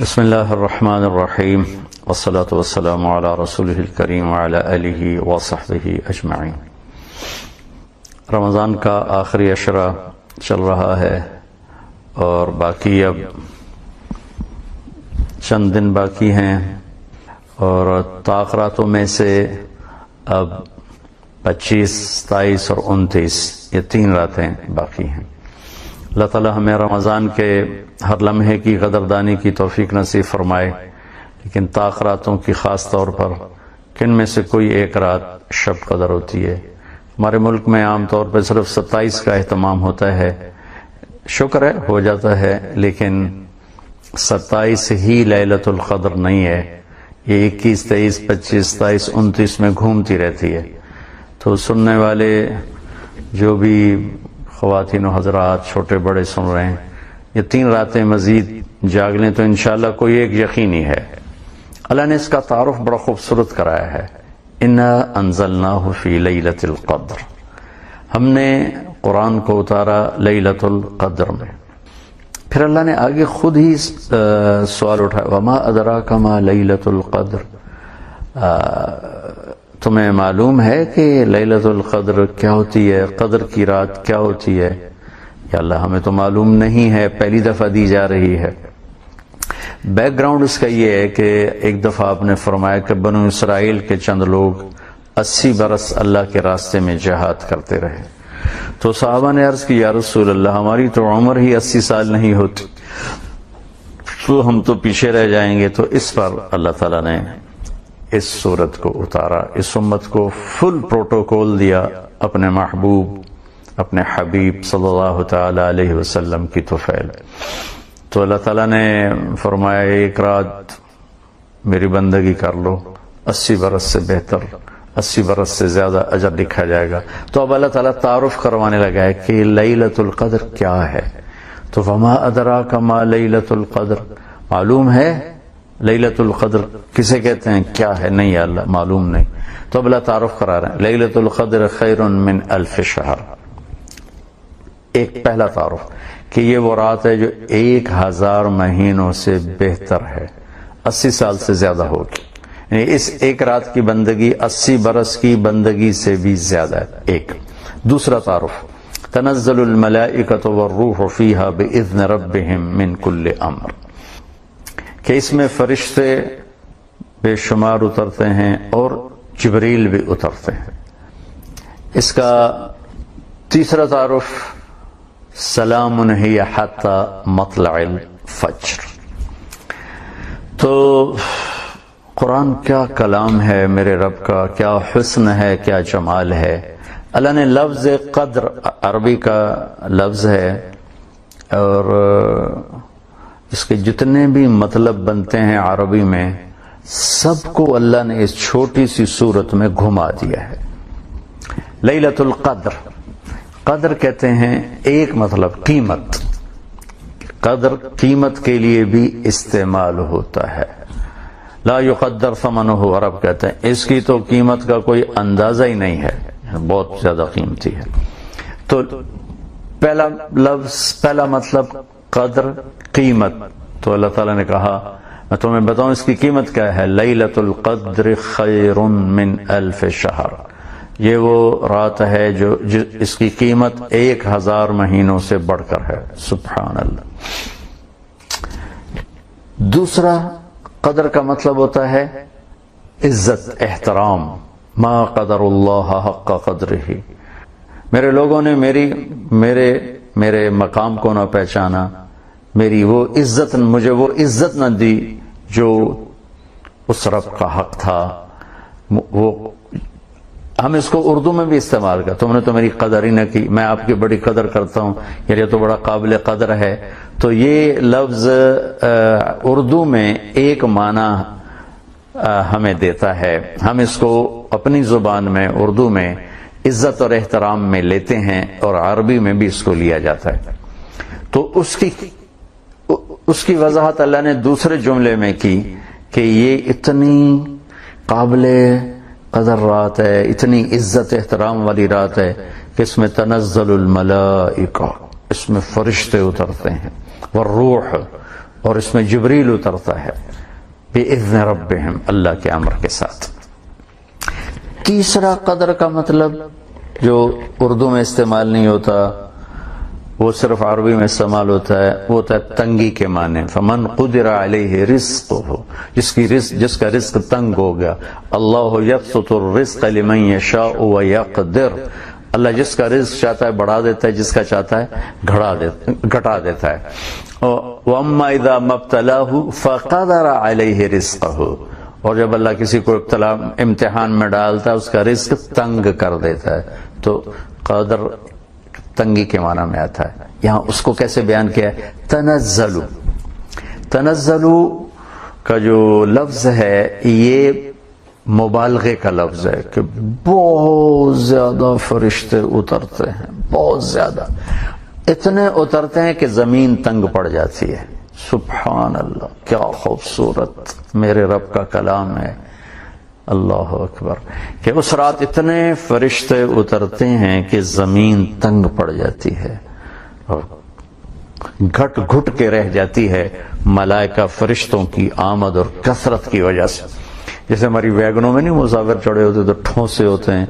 بسم اللہ الرحمن الرحیم والصلاة والسلام علی رسولہ الکریم وعلی آلہ وصحبہ اجمعین۔ رمضان کا آخری عشرہ چل رہا ہے اور باقی اب چند دن باقی ہیں، اور تاخراتوں میں سے اب 25، 27 اور 29 یہ 3 راتیں باقی ہیں۔ اللہ تعالی ہمیں رمضان کے ہر لمحے کی قدردانی کی توفیق نصیب فرمائے، لیکن تاخراتوں کی خاص طور پر کن میں سے کوئی ایک رات شب قدر ہوتی ہے۔ ہمارے ملک میں عام طور پر صرف 27 کا اہتمام ہوتا ہے، شکر ہے ہو جاتا ہے، لیکن 27 ہی لیلۃ القدر نہیں ہے، یہ 21، 23، 25، 27، 29 میں گھومتی رہتی ہے۔ تو سننے والے جو بھی خواتین و حضرات چھوٹے بڑے سن رہے ہیں، یہ 3 راتیں مزید جاگ لیں تو انشاءاللہ کوئی ایک یقینی ہے۔ اللہ نے اس کا تعارف بڑا خوبصورت کرایا ہے، انا انزلناہ فی لیلۃ القدر، ہم نے قرآن کو اتارا لیلۃ القدر میں۔ پھر اللہ نے آگے خود ہی سوال اٹھایا، وما ادراک ما لیلۃ القدر، تمہیں معلوم ہے کہ لیلۃ القدر کیا ہوتی ہے، قدر کی رات کیا ہوتی ہے؟ یا اللہ ہمیں تو معلوم نہیں ہے، پہلی دفعہ دی جا رہی ہے۔ بیک گراؤنڈ اس کا یہ ہے کہ ایک دفعہ آپ نے فرمایا کہ بنو اسرائیل کے چند لوگ 80 برس اللہ کے راستے میں جہاد کرتے رہے، تو صحابہ نے عرض کی، یا رسول اللہ ہماری تو عمر ہی 80 سال نہیں ہوتی، تو ہم تو پیچھے رہ جائیں گے۔ تو اس پر اللہ تعالیٰ نے اس صورت کو اتارا، اس امت کو فل پروٹوکول دیا اپنے محبوب، اپنے حبیب صلی اللہ تعالی علیہ وسلم کی طفیل۔ تو اللہ تعالیٰ نے فرمایا ایک رات میری بندگی کر لو، 80 برس سے بہتر، 80 برس سے زیادہ اجر لکھا جائے گا۔ تو اب اللہ تعالیٰ تعارف کروانے لگا ہے کہ لیلۃ القدر کیا ہے۔ تو وما ادراک ما لیلۃ القدر، معلوم ہے لیلۃ القدر کسے کہتے ہیں، کیا ہے؟ نہیں یا اللہ معلوم نہیں۔ تو اب اللہ تعارف کرا رہے ہیں، لیلۃ القدر خیر من 1000 شہر۔ ایک پہلا تعارف کہ یہ وہ رات ہے جو 1000 مہینوں سے بہتر ہے، 80 سال سے زیادہ ہوگی، یعنی اس ایک رات کی بندگی 80 برس کی بندگی سے بھی زیادہ ہے۔ ایک دوسرا تعارف، تنزل الملائکۃ والروح فیہا باذن ربہم من کل امر، کہ اس میں فرشتے بے شمار اترتے ہیں اور جبریل بھی اترتے ہیں۔ اس کا تیسرا تعارف، سلام ہی حتی مطلع الفجر۔ تو قرآن کیا کلام ہے میرے رب کا، کیا حسن ہے، کیا جمال ہے۔ اللہ نے لفظ قدر عربی کا لفظ ہے، اور اس کے جتنے بھی مطلب بنتے ہیں عربی میں، سب کو اللہ نے اس چھوٹی سی صورت میں گھما دیا ہے۔ لیلۃ القدر، قدر کہتے ہیں ایک مطلب قیمت، قدر قیمت کے لیے بھی استعمال ہوتا ہے۔ لا یقدر ثمنہ، عرب کہتے ہیں اس کی تو قیمت کا کوئی اندازہ ہی نہیں ہے، بہت زیادہ قیمتی ہے۔ تو پہلا لفظ، پہلا مطلب قدر، قیمت۔ تو اللہ تعالیٰ نے کہا میں تمہیں بتاؤں اس کی قیمت کیا ہے، لیلۃ القدر خیر من 1000 شہر، یہ وہ رات ہے جو اس کی قیمت 1000 مہینوں سے بڑھ کر ہے۔ سبحان اللہ۔ دوسرا قدر کا مطلب ہوتا ہے عزت، احترام، ما قدر اللہ حق قدرہ، میرے لوگوں نے میرے مقام کو نہ پہچانا، میری وہ عزت، مجھے وہ عزت نہ دی جو اس رب کا حق تھا۔ وہ ہم اس کو اردو میں بھی استعمال کرتے، تم نے تو میری قدر ہی نہ کی، میں آپ کی بڑی قدر کرتا ہوں، یہ تو بڑا قابل قدر ہے۔ تو یہ لفظ اردو میں ایک معنی ہمیں دیتا ہے، ہم اس کو اپنی زبان میں اردو میں عزت اور احترام میں لیتے ہیں، اور عربی میں بھی اس کو لیا جاتا ہے۔ تو اس کی وضاحت اللہ نے دوسرے جملے میں کی کہ یہ اتنی قابل قدر رات ہے، اتنی عزت احترام والی رات ہے کہ اس میں تنزل الملائکہ، اس میں فرشتے اترتے ہیں، والروح، اور اس میں جبریل اترتا ہے بِإِذْنِ رَبِّهِمْ، اللہ کے امر کے ساتھ۔ تیسرا قدر کا مطلب جو اردو میں استعمال نہیں ہوتا، وہ صرف عربی میں استعمال ہوتا ہے، وہ ہوتا ہے تنگی کے معنی۔ فمن قدر علیہ رزقہ، جس کا رزق تنگ ہو گیا۔ اللہ یبسط الرزق لمن یشاء ویقدر، اللہ جس کا رزق چاہتا ہے بڑھا دیتا ہے، جس کا چاہتا ہے گھٹا دیتا ہے۔ وَأَمَّا إِذَا مَا ابْتَلَاهُ فَقَدَرَ عَلَيْهِ رِزْقَهُ، اور جب اللہ کسی کو امتحان میں ڈالتا ہے اس کا رزق تنگ کر دیتا ہے، تو قدر تنگی کے معنی میں آتا ہے۔ یہاں اس کو کیسے بیان کیا ہے؟ تنزلو، تنزلو کا جو لفظ ہے یہ مبالغے کا لفظ ہے کہ بہت زیادہ فرشتے اترتے ہیں، بہت زیادہ، اتنے اترتے ہیں کہ زمین تنگ پڑ جاتی ہے۔ سبحان اللہ، کیا خوبصورت میرے رب کا کلام ہے، اللہ اکبر، کہ اس رات اتنے فرشتے اترتے ہیں کہ زمین تنگ پڑ جاتی ہے اور گھٹ گھٹ کے رہ جاتی ہے ملائکہ فرشتوں کی آمد اور کثرت کی وجہ سے۔ جیسے ہماری ویگنوں میں نہیں مسافر چڑھے ہوتے تو ٹھونسے ہوتے ہیں،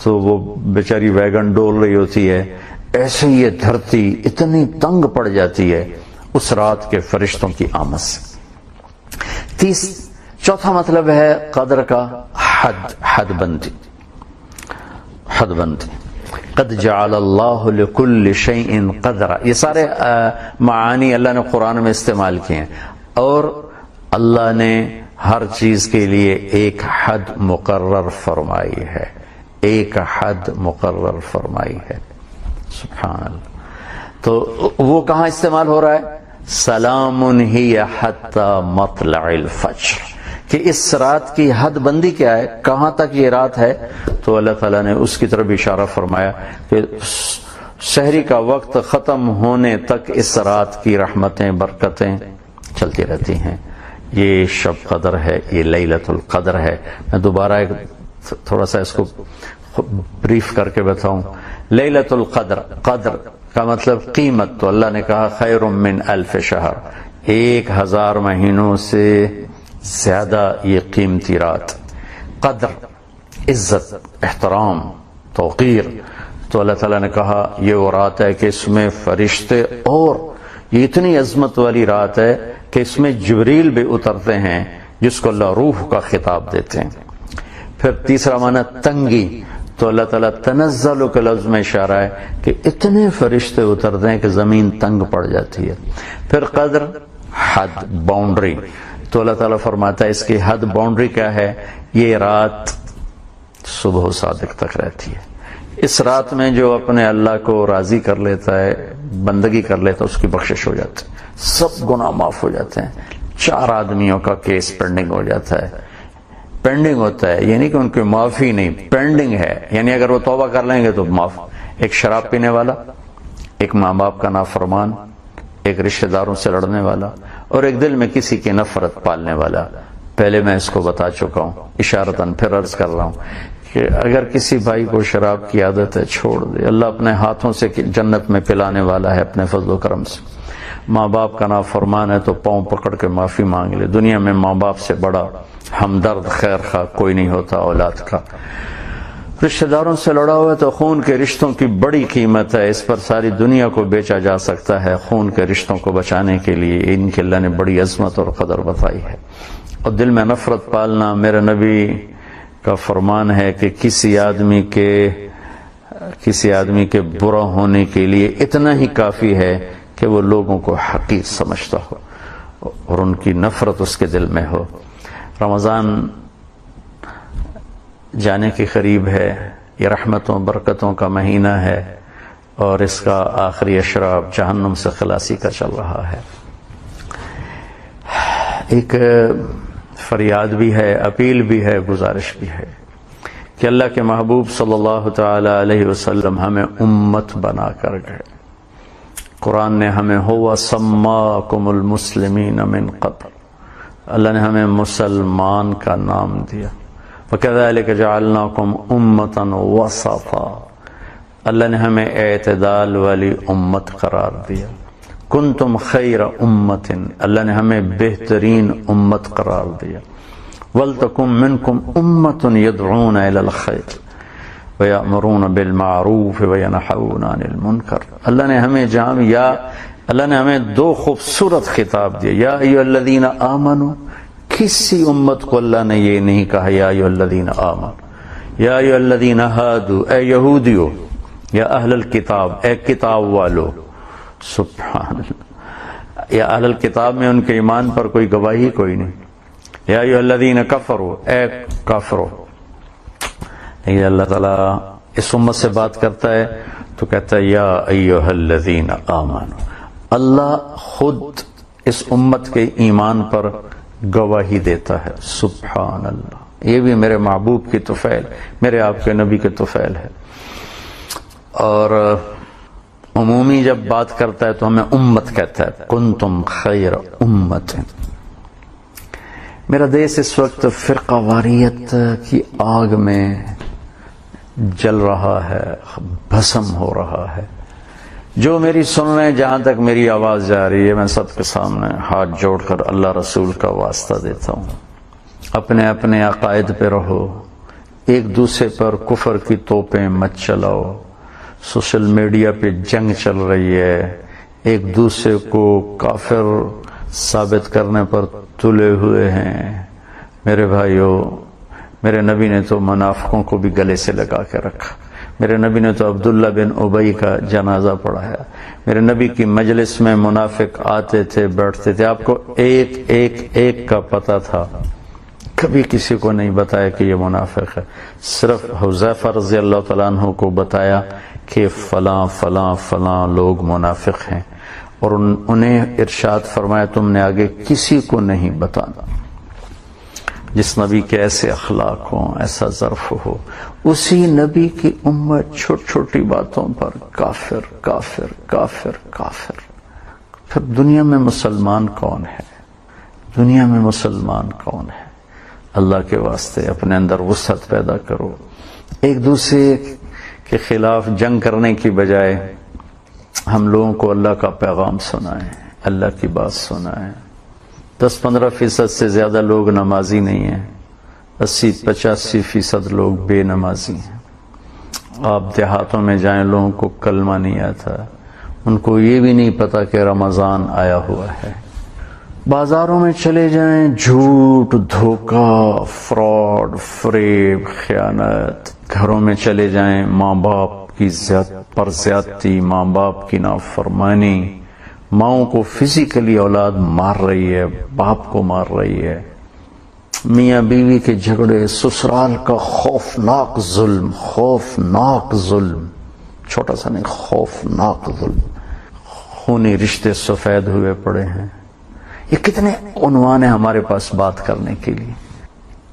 تو وہ بیچاری ویگن ڈول رہی ہوتی ہے، ایسے یہ دھرتی اتنی تنگ پڑ جاتی ہے اس رات کے فرشتوں کی آمد سے۔ چوتھا مطلب ہے قدر کا حد بندی، حد بندی۔ قد جعل اللہ لکل شیء قدرا، یہ سارے معانی اللہ نے قرآن میں استعمال کیے ہیں، اور اللہ نے ہر چیز کے لیے ایک حد مقرر فرمائی ہے، ایک حد مقرر فرمائی ہے، سبحان اللہ۔ تو وہ کہاں استعمال ہو رہا ہے؟ سلام ہی حتی مطلع الفجر، کہ اس رات کی حد بندی کیا ہے، کہاں تک یہ رات ہے؟ تو اللہ تعالیٰ نے اس کی طرف اشارہ فرمایا کہ سحری کا وقت ختم ہونے تک اس رات کی رحمتیں برکتیں چلتی رہتی ہیں۔ یہ شب قدر ہے، یہ لیلۃ القدر ہے۔ میں دوبارہ ایک تھوڑا سا اس کو بریف کر کے بتاؤں۔ لیلۃ القدر، قدر کا مطلب قیمت، تو اللہ نے کہا خیر من الف شہر، 1000 مہینوں سے زیادہ یہ قیمتی رات۔ قدر، عزت، احترام، توقیر، تو اللہ تعالیٰ نے کہا یہ وہ رات ہے کہ اس میں فرشتے، اور یہ اتنی عظمت والی رات ہے کہ اس میں جبریل بھی اترتے ہیں جس کو اللہ روح کا خطاب دیتے ہیں۔ پھر تیسرا معنی تنگی، تو اللہ تعالیٰ تنزل کے لفظ میں اشارہ ہے کہ اتنے فرشتے اترتے ہیں کہ زمین تنگ پڑ جاتی ہے۔ پھر قدر، حد، باؤنڈری، تو اللہ تعالیٰ فرماتا ہے اس کی حد باؤنڈری کیا ہے؟ یہ رات صبح و صادق تک رہتی ہے۔ اس رات میں جو اپنے اللہ کو راضی کر لیتا ہے، بندگی کر لیتا ہے، اس کی بخشش ہو جاتی ہے، سب گناہ معاف ہو جاتے ہیں۔ 4 آدمیوں کا کیس پینڈنگ ہو جاتا ہے، پینڈنگ ہوتا ہے، یعنی کہ ان کی معافی نہیں، پینڈنگ ہے، یعنی اگر وہ توبہ کر لیں گے تو معاف۔ ایک شراب پینے والا، ایک ماں باپ کا نافرمان، ایک رشتہ داروں سے لڑنے والا، اور ایک دل میں کسی کی نفرت پالنے والا۔ پہلے میں اس کو بتا چکا ہوں، اشارتاً پھر عرض کر رہا ہوں کہ اگر کسی بھائی کو شراب کی عادت ہے چھوڑ دے، اللہ اپنے ہاتھوں سے جنت میں پلانے والا ہے اپنے فضل و کرم سے۔ ماں باپ کا نافرمان ہے تو پاؤں پکڑ کے معافی مانگ لے، دنیا میں ماں باپ سے بڑا ہمدرد خیر خواہ کوئی نہیں ہوتا اولاد کا۔ رشتہ داروں سے لڑا ہوا ہے تو خون کے رشتوں کی بڑی قیمت ہے، اس پر ساری دنیا کو بیچا جا سکتا ہے خون کے رشتوں کو بچانے کے لیے، ان کی اللہ نے بڑی عظمت اور قدر بتائی ہے۔ اور دل میں نفرت پالنا، میرے نبی کا فرمان ہے کہ کسی آدمی کے برا ہونے کے لیے اتنا ہی کافی ہے کہ وہ لوگوں کو حقیر سمجھتا ہو اور ان کی نفرت اس کے دل میں ہو۔ رمضان جانے کے قریب ہے، یہ رحمتوں برکتوں کا مہینہ ہے، اور اس کا آخری اشراف جہنم سے خلاصی کا چل رہا ہے۔ ایک فریاد بھی ہے، اپیل بھی ہے، گزارش بھی ہے کہ اللہ کے محبوب صلی اللہ تعالی علیہ وسلم ہمیں امت بنا کر گئے۔ قرآن نے ہمیں ہوا سماکم المسلمین من قبل، اللہ نے ہمیں مسلمان کا نام دیا۔ وَكَذَلِكَ جَعَلْنَاكُمْ أُمَّةً وَسَطًا، اللہ نے ہمیں اعتدال والی امت قرار دیا۔ کنتم خیر امت، اللہ نے ہمیں بہترین امت قرار دیا. ولتکن منکم امت یدعون الی الخیر ویأمرون بالمعروف وینہون عن المنکر. اللہ نے ہمیں دو خوبصورت خطاب دیا. یا ایھا الذین آمنوا، کسی امت کو اللہ نے یہ نہیں کہا یا ایھا الذین آمنوا. یا ایھا الذین ہادوا، اے یہودیو. یا اہل الکتاب، اے کتاب والو. سبحان اللہ، یا اہل الکتاب میں ان کے ایمان پر کوئی گواہی کوئی نہیں. یا ایھا الذین کفروا، اے کافرو. لیکن اللہ تعالیٰ اس امت سے بات کرتا ہے تو کہتا ہے یا ایھا الذین آمنوا. اللہ خود اس امت کے ایمان پر گواہی دیتا ہے. سبحان اللہ، یہ بھی میرے محبوب کی طفیل، میرے آپ کے نبی کی طفیل ہے. اور عمومی جب بات کرتا ہے تو ہمیں امت کہتا ہے. کنتم خیر امت. میرا دیش اس وقت فرقہ واریت کی آگ میں جل رہا ہے، بھسم ہو رہا ہے. جو میری سن رہے ہیں، جہاں تک میری آواز جا رہی ہے، میں سب کے سامنے ہاتھ جوڑ کر اللہ رسول کا واسطہ دیتا ہوں. اپنے اپنے عقائد پہ رہو، ایک دوسرے پر کفر کی توپیں مت چلاؤ. سوشل میڈیا پہ جنگ چل رہی ہے، ایک دوسرے کو کافر ثابت کرنے پر تلے ہوئے ہیں. میرے بھائیو، میرے نبی نے تو منافقوں کو بھی گلے سے لگا کے رکھا. میرے نبی نے تو عبداللہ بن ابی کا جنازہ پڑھایا. میرے نبی کی مجلس میں منافق آتے تھے، بیٹھتے تھے. آپ کو ایک کا پتہ تھا، کبھی کسی کو نہیں بتایا کہ یہ منافق ہے. صرف حذیفہ رضی اللہ تعالیٰ عنہ کو بتایا کہ فلاں فلاں فلاں لوگ منافق ہیں، اور انہیں ارشاد فرمایا تم نے آگے کسی کو نہیں بتانا. جس نبی کے ایسے اخلاق ہوں، ایسا ظرف ہو، اسی نبی کی امت چھوٹی چھوٹی باتوں پر کافر کافر کافر کافر. پھر دنیا میں مسلمان کون ہے؟ دنیا میں مسلمان کون ہے؟ اللہ کے واسطے اپنے اندر وسعت پیدا کرو. ایک دوسرے کے خلاف جنگ کرنے کی بجائے ہم لوگوں کو اللہ کا پیغام سنائیں، اللہ کی بات سنائیں. 10-15% سے زیادہ لوگ نمازی نہیں ہیں، 80-85% لوگ بے نمازی ہیں. آپ دیہاتوں میں جائیں، لوگوں کو کلمہ نہیں آتا، ان کو یہ بھی نہیں پتا کہ رمضان آیا ہوا ہے. بازاروں میں چلے جائیں، جھوٹ، دھوکہ، فراڈ، فریب، خیانت. گھروں میں چلے جائیں، ماں باپ کی زیادتی، ماں باپ کی نافرمانی. ماؤں کو فزیکلی اولاد مار رہی ہے، باپ کو مار رہی ہے. میاں بیوی کے جھگڑے، سسرال کا خوفناک ظلم، خوفناک ظلم، چھوٹا سا نہیں، خوفناک ظلم. خونی رشتے سفید ہوئے پڑے ہیں. یہ کتنے عنوان ہیں ہمارے پاس بات کرنے کے لیے.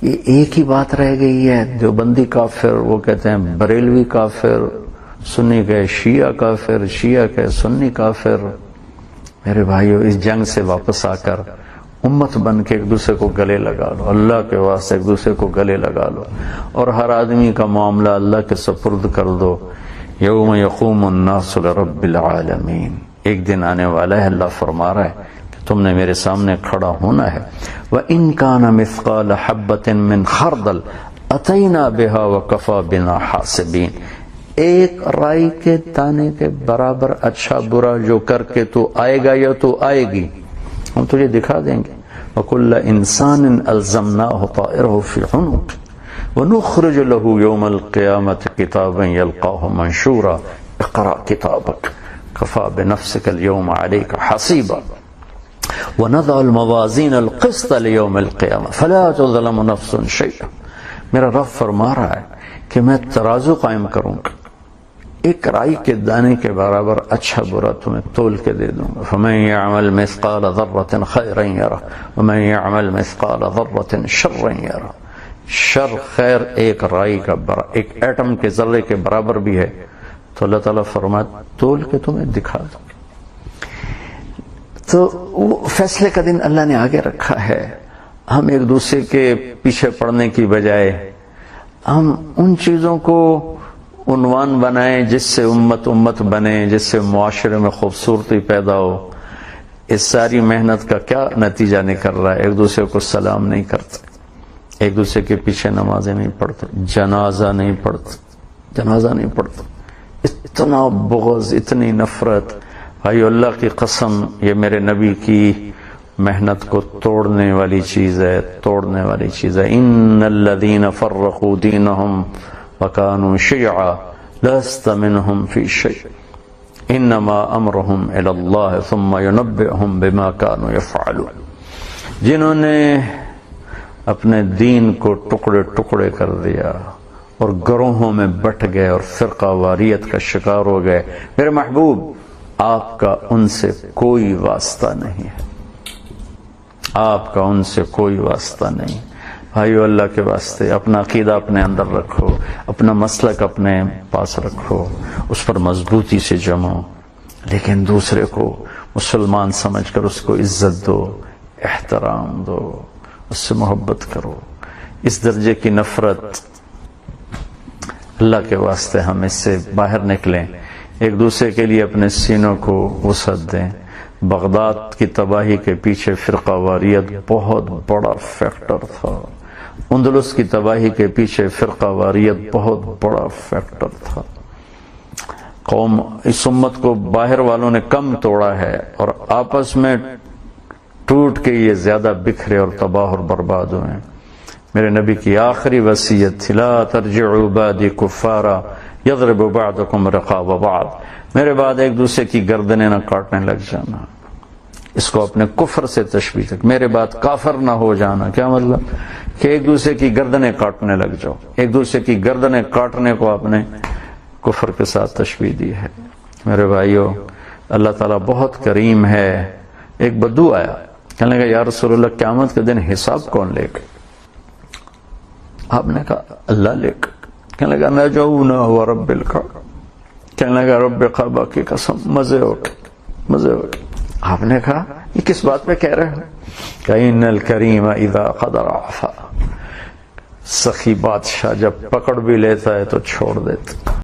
یہ ایک ہی بات رہ گئی ہے. دیوبندی کافر، وہ کہتے ہیں بریلوی کافر، سنی کہے شیعہ کافر، شیعہ کہے سنی کافر. میرے بھائیو، اس جنگ سے واپس آ کر امت بن کے ایک دوسرے کو گلے لگا لو. اللہ کے واسطے ایک دوسرے کو گلے لگا لو، اور ہر آدمی کا معاملہ اللہ کے سپرد کر دو. یوم یقوم الناس لرب العالمین. ایک دن آنے والا ہے، اللہ فرما رہا ہے کہ تم نے میرے سامنے کھڑا ہونا ہے. وَإِن كَانَ مِثْقَالَ حَبَّةٍ مِّنْ خَرْدَلٍ أَتَيْنَا بِهَا وَكَفَى بِنَا حَاسِبِينَ. ایک رائی کے دانے کے برابر اچھا برا جو کر کے تو آئے گا یا تو آئے گی، ہم تجھے دکھا دیں گے. وَكُلَّ إِنسَانٍ أَلْزَمْنَاهُ طَائِرَهُ فِي عُنُقِهِ وَنُخْرِجُ لَهُ يَوْمَ الْقِيَامَةِ كِتَابًا يَلْقَاهُ مَنشُورًا اقْرَأْ كِتَابَكَ كَفَى بِنَفْسِكَ الْيَوْمَ عَلَيْكَ حَصِيبًا وَنَضَعُ الْمَوَازِينَ الْقِسْطَ لِيَوْمِ الْقِيَامَةِ فَلَا تُظْلَمُ نَفْسٌ شَيْئًا. میرا رب فرما رہا ہے کہ میں ترازو قائم کروں گا، ایک رائی کے دانے کے برابر اچھا برا تمہیں تول کے دے دوں گا. فَمَن يَعْمَلْ مِثْقَالَ ذَرَّةٍ خَيْرًا يَرَهُ وَمَن يَعْمَلْ مِثْقَالَ ذَرَّةٍ شَرًّا يَرَهُ. شر خیر ایک رائی کا ایک ایٹم کے ذرے کے برابر بھی ہے تو اللہ تعالیٰ فرماتا تول کے تمہیں دکھا دوں. تو وہ فیصلے کا دن اللہ نے آگے رکھا ہے. ہم ایک دوسرے کے پیچھے پڑنے کی بجائے ہم ان چیزوں کو عنوان بنائیں جس سے امت بنے، جس سے معاشرے میں خوبصورتی پیدا ہو. اس ساری محنت کا کیا نتیجہ نکل رہا ہے؟ ایک دوسرے کو سلام نہیں کرتے، ایک دوسرے کے پیچھے نمازیں نہیں پڑھتے، جنازہ نہیں پڑھتے، اتنا بغض، اتنی نفرت. بھائی اللہ کی قسم، یہ میرے نبی کی محنت کو توڑنے والی چیز ہے. ان الذین فرقوا دینہم وکانوا شیعا لست منہم فی شیء انما امرہم الی اللہ ثم ینبئہم بما کانوا یفعلون. جنہوں نے اپنے دین کو ٹکڑے ٹکڑے کر دیا اور گروہوں میں بٹ گئے اور فرقہ واریت کا شکار ہو گئے، میرے محبوب آپ کا ان سے کوئی واسطہ نہیں ہے، آپ کا ان سے کوئی واسطہ نہیں. بھائیو اللہ کے واسطے اپنا عقیدہ اپنے اندر رکھو، اپنا مسلک اپنے پاس رکھو، اس پر مضبوطی سے جمو، لیکن دوسرے کو مسلمان سمجھ کر اس کو عزت دو، احترام دو، اس سے محبت کرو. اس درجے کی نفرت، اللہ کے واسطے ہم اس سے باہر نکلیں، ایک دوسرے کے لیے اپنے سینوں کو وسعت دیں. بغداد کی تباہی کے پیچھے فرقہ واریت بہت بڑا فیکٹر تھا، اندلس کی تباہی کے پیچھے فرقہ واریت بہت بڑا فیکٹر تھا. قوم اس امت کو باہر والوں نے کم توڑا ہے اور آپس میں ٹوٹ کے یہ زیادہ بکھرے اور تباہ اور برباد ہوئے ہیں. میرے نبی کی آخری وصیت تھی لا ترجعوا بعدی کفارا یضرب بعضکم رقاب بعض. میرے بعد ایک دوسرے کی گردنیں نہ کاٹنے لگ جانا. اس کو اپنے کفر سے تشبیہ تک، میرے بعد کافر نہ ہو جانا. کیا مطلب؟ کہ ایک دوسرے کی گردنیں کاٹنے لگ جاؤ. ایک دوسرے کی گردنیں کاٹنے کو آپ نے کفر کے ساتھ تشبیہ دی ہے. میرے بھائیو، اللہ تعالیٰ بہت کریم ہے. ایک بدو آیا، کہنے لگا یا رسول اللہ قیامت کے دن حساب کون لے گا؟ آپ نے کہا اللہ لے گا. کہنے لگا نجونا ورب الکعبہ. کہنے لگا رب کعبہ کی قسم، مزے ہو گئے. آپ نے کہا یہ کس بات پہ کہہ رہے ہو؟ کہ ان الکریم اذا قدر عفا. سخی بادشاہ جب پکڑ بھی لیتا ہے تو چھوڑ دیتا.